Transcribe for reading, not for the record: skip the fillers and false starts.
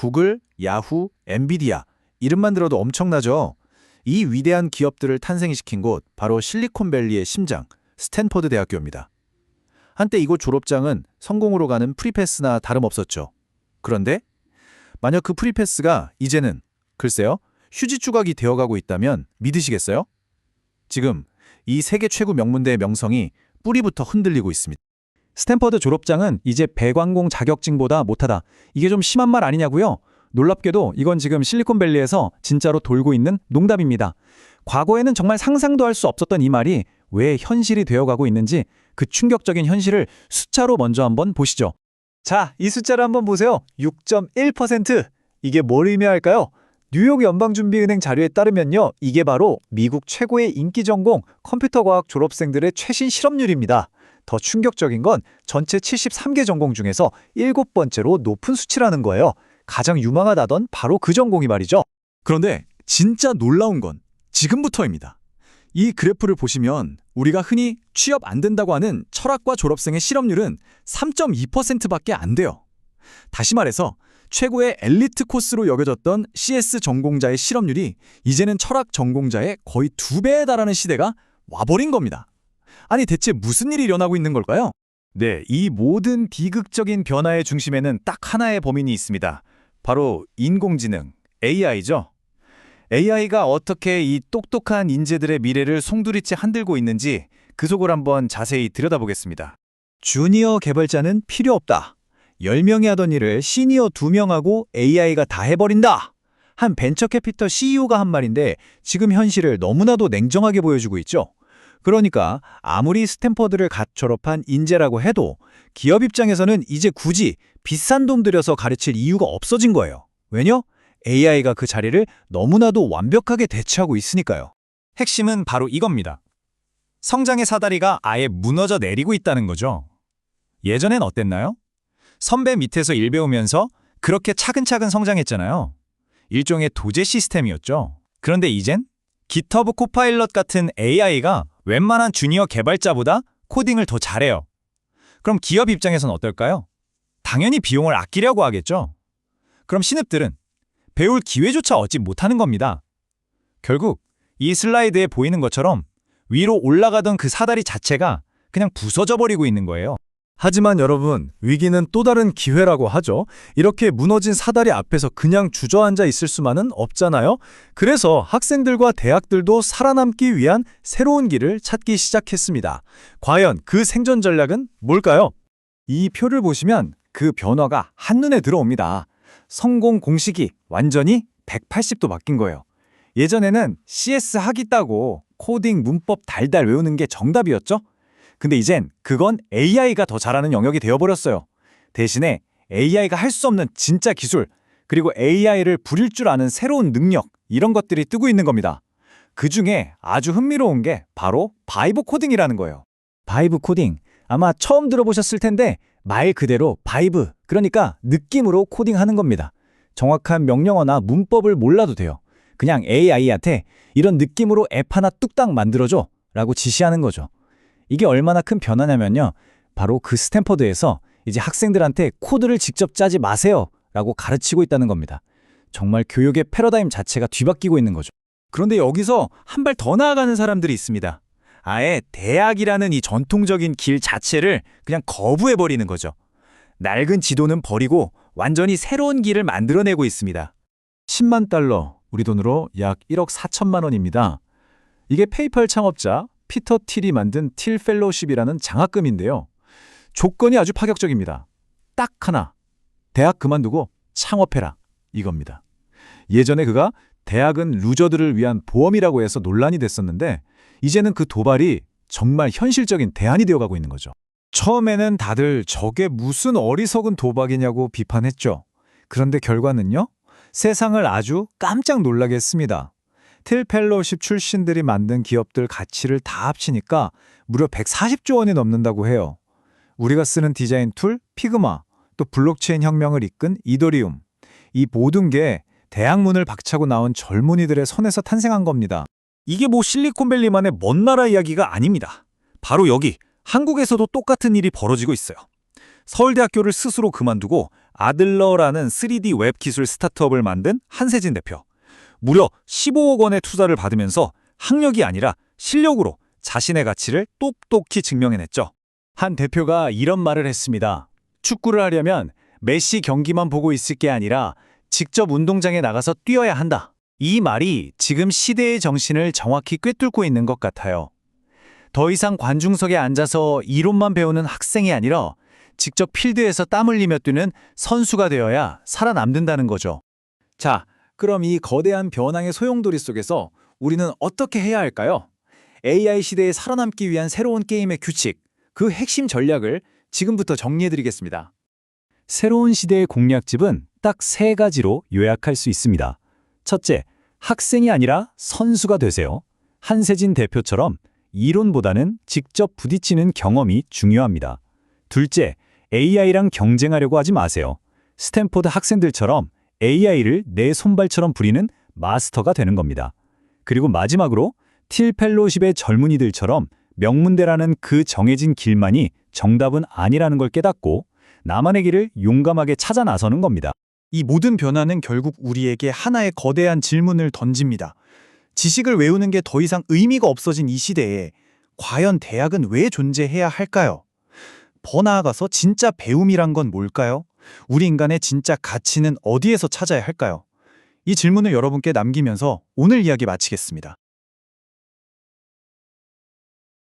구글, 야후, 엔비디아 이름만 들어도 엄청나죠. 이 위대한 기업들을 탄생시킨 곳 바로 실리콘밸리의 심장, 스탠퍼드 대학교입니다. 한때 이곳 졸업장은 성공으로 가는 프리패스나 다름없었죠. 그런데 만약 그 프리패스가 이제는 글쎄요, 휴지 조각이 되어가고 있다면 믿으시겠어요? 지금 이 세계 최고 명문대의 명성이 뿌리부터 흔들리고 있습니다. 스탠퍼드 졸업장은 이제 배관공 자격증보다 못하다. 이게 좀 심한 말 아니냐고요? 놀랍게도 이건 지금 실리콘밸리에서 진짜로 돌고 있는 농담입니다. 과거에는 정말 상상도 할 수 없었던 이 말이 왜 현실이 되어가고 있는지 그 충격적인 현실을 숫자로 먼저 한번 보시죠. 자, 이 숫자를 한번 보세요. 6.1%. 이게 뭘 의미할까요? 뉴욕 연방준비은행 자료에 따르면요. 이게 바로 미국 최고의 인기 전공 컴퓨터과학 졸업생들의 최신 실업률입니다. 더 충격적인 건 전체 73개 전공 중에서 7번째로 높은 수치라는 거예요. 가장 유망하다던 바로 그 전공이 말이죠. 그런데 진짜 놀라운 건 지금부터입니다. 이 그래프를 보시면 우리가 흔히 취업 안 된다고 하는 철학과 졸업생의 실업률은 3.2%밖에 안 돼요. 다시 말해서 최고의 엘리트 코스로 여겨졌던 CS 전공자의 실업률이 이제는 철학 전공자의 거의 2배에 달하는 시대가 와버린 겁니다. 아니 대체 무슨 일이 일어나고 있는 걸까요? 네, 이 모든 비극적인 변화의 중심에는 딱 하나의 범인이 있습니다. 바로 인공지능, AI죠. AI가 어떻게 이 똑똑한 인재들의 미래를 송두리째 흔들고 있는지 그 속을 한번 자세히 들여다보겠습니다. 주니어 개발자는 필요 없다. 10명이 하던 일을 시니어 2명하고 AI가 다 해버린다. 한 벤처캐피털 CEO가 한 말인데 지금 현실을 너무나도 냉정하게 보여주고 있죠. 그러니까 아무리 스탠퍼드를 갓 졸업한 인재라고 해도 기업 입장에서는 이제 굳이 비싼 돈 들여서 가르칠 이유가 없어진 거예요. 왜냐? AI가 그 자리를 너무나도 완벽하게 대체하고 있으니까요. 핵심은 바로 이겁니다. 성장의 사다리가 아예 무너져 내리고 있다는 거죠. 예전엔 어땠나요? 선배 밑에서 일 배우면서 그렇게 차근차근 성장했잖아요. 일종의 도제 시스템이었죠. 그런데 이젠 깃허브 코파일럿 같은 AI가 웬만한 주니어 개발자보다 코딩을 더 잘해요. 그럼 기업 입장에선 어떨까요? 당연히 비용을 아끼려고 하겠죠. 그럼 신입들은 배울 기회조차 얻지 못하는 겁니다. 결국 이 슬라이드에 보이는 것처럼 위로 올라가던 그 사다리 자체가 그냥 부서져 버리고 있는 거예요. 하지만 여러분, 위기는 또 다른 기회라고 하죠. 이렇게 무너진 사다리 앞에서 그냥 주저앉아 있을 수만은 없잖아요. 그래서 학생들과 대학들도 살아남기 위한 새로운 길을 찾기 시작했습니다. 과연 그 생존 전략은 뭘까요? 이 표를 보시면 그 변화가 한눈에 들어옵니다. 성공 공식이 완전히 180도 바뀐 거예요. 예전에는 CS 하기 따고 코딩 문법 달달 외우는 게 정답이었죠? 근데 이젠 그건 AI가 더 잘하는 영역이 되어버렸어요. 대신에 AI가 할 수 없는 진짜 기술, 그리고 AI를 부릴 줄 아는 새로운 능력, 이런 것들이 뜨고 있는 겁니다. 그 중에 아주 흥미로운 게 바로 바이브 코딩이라는 거예요. 바이브 코딩, 아마 처음 들어보셨을 텐데 말 그대로 바이브, 그러니까 느낌으로 코딩하는 겁니다. 정확한 명령어나 문법을 몰라도 돼요. 그냥 AI한테 이런 느낌으로 앱 하나 뚝딱 만들어줘 라고 지시하는 거죠. 이게 얼마나 큰 변화냐면요. 바로 그 스탠퍼드에서 이제 학생들한테 코드를 직접 짜지 마세요 라고 가르치고 있다는 겁니다. 정말 교육의 패러다임 자체가 뒤바뀌고 있는 거죠. 그런데 여기서 한 발 더 나아가는 사람들이 있습니다. 아예 대학이라는 이 전통적인 길 자체를 그냥 거부해버리는 거죠. 낡은 지도는 버리고 완전히 새로운 길을 만들어내고 있습니다. 10만 달러, 우리 돈으로 약 1억 4천만 원입니다. 이게 페이팔 창업자 피터 틸이 만든 틸 펠로우십이라는 장학금인데요. 조건이 아주 파격적입니다. 딱 하나, 대학 그만두고 창업해라, 이겁니다. 예전에 그가 대학은 루저들을 위한 보험이라고 해서 논란이 됐었는데 이제는 그 도발이 정말 현실적인 대안이 되어가고 있는 거죠. 처음에는 다들 저게 무슨 어리석은 도박이냐고 비판했죠. 그런데 결과는요? 세상을 아주 깜짝 놀라게 했습니다. 틸 펠로우십 출신들이 만든 기업들 가치를 다 합치니까 무려 140조 원이 넘는다고 해요. 우리가 쓰는 디자인 툴, 피그마, 또 블록체인 혁명을 이끈 이더리움, 이 모든 게 대학문을 박차고 나온 젊은이들의 손에서 탄생한 겁니다. 이게 뭐 실리콘밸리만의 먼 나라 이야기가 아닙니다. 바로 여기 한국에서도 똑같은 일이 벌어지고 있어요. 서울대학교를 스스로 그만두고 아들러라는 3D 웹 기술 스타트업을 만든 한세진 대표. 무려 15억 원의 투자를 받으면서 학력이 아니라 실력으로 자신의 가치를 똑똑히 증명해냈죠. 한 대표가 이런 말을 했습니다. 축구를 하려면 메시 경기만 보고 있을 게 아니라 직접 운동장에 나가서 뛰어야 한다. 이 말이 지금 시대의 정신을 정확히 꿰뚫고 있는 것 같아요. 더 이상 관중석에 앉아서 이론만 배우는 학생이 아니라 직접 필드에서 땀 흘리며 뛰는 선수가 되어야 살아남는다는 거죠. 자, 그럼 이 거대한 변화의 소용돌이 속에서 우리는 어떻게 해야 할까요? AI 시대에 살아남기 위한 새로운 게임의 규칙, 그 핵심 전략을 지금부터 정리해드리겠습니다. 새로운 시대의 공략집은 딱 3가지로 요약할 수 있습니다. 첫째, 학생이 아니라 선수가 되세요. 한세진 대표처럼 이론보다는 직접 부딪히는 경험이 중요합니다. 둘째, AI랑 경쟁하려고 하지 마세요. 스탠포드 학생들처럼 AI를 내 손발처럼 부리는 마스터가 되는 겁니다. 그리고 마지막으로 틸 펠로십의 젊은이들처럼 명문대라는 그 정해진 길만이 정답은 아니라는 걸 깨닫고 나만의 길을 용감하게 찾아 나서는 겁니다. 이 모든 변화는 결국 우리에게 하나의 거대한 질문을 던집니다. 지식을 외우는 게 더 이상 의미가 없어진 이 시대에 과연 대학은 왜 존재해야 할까요? 더 나아가서 진짜 배움이란 건 뭘까요? 우리 인간의 진짜 가치는 어디에서 찾아야 할까요? 이 질문을 여러분께 남기면서 오늘 이야기 마치겠습니다.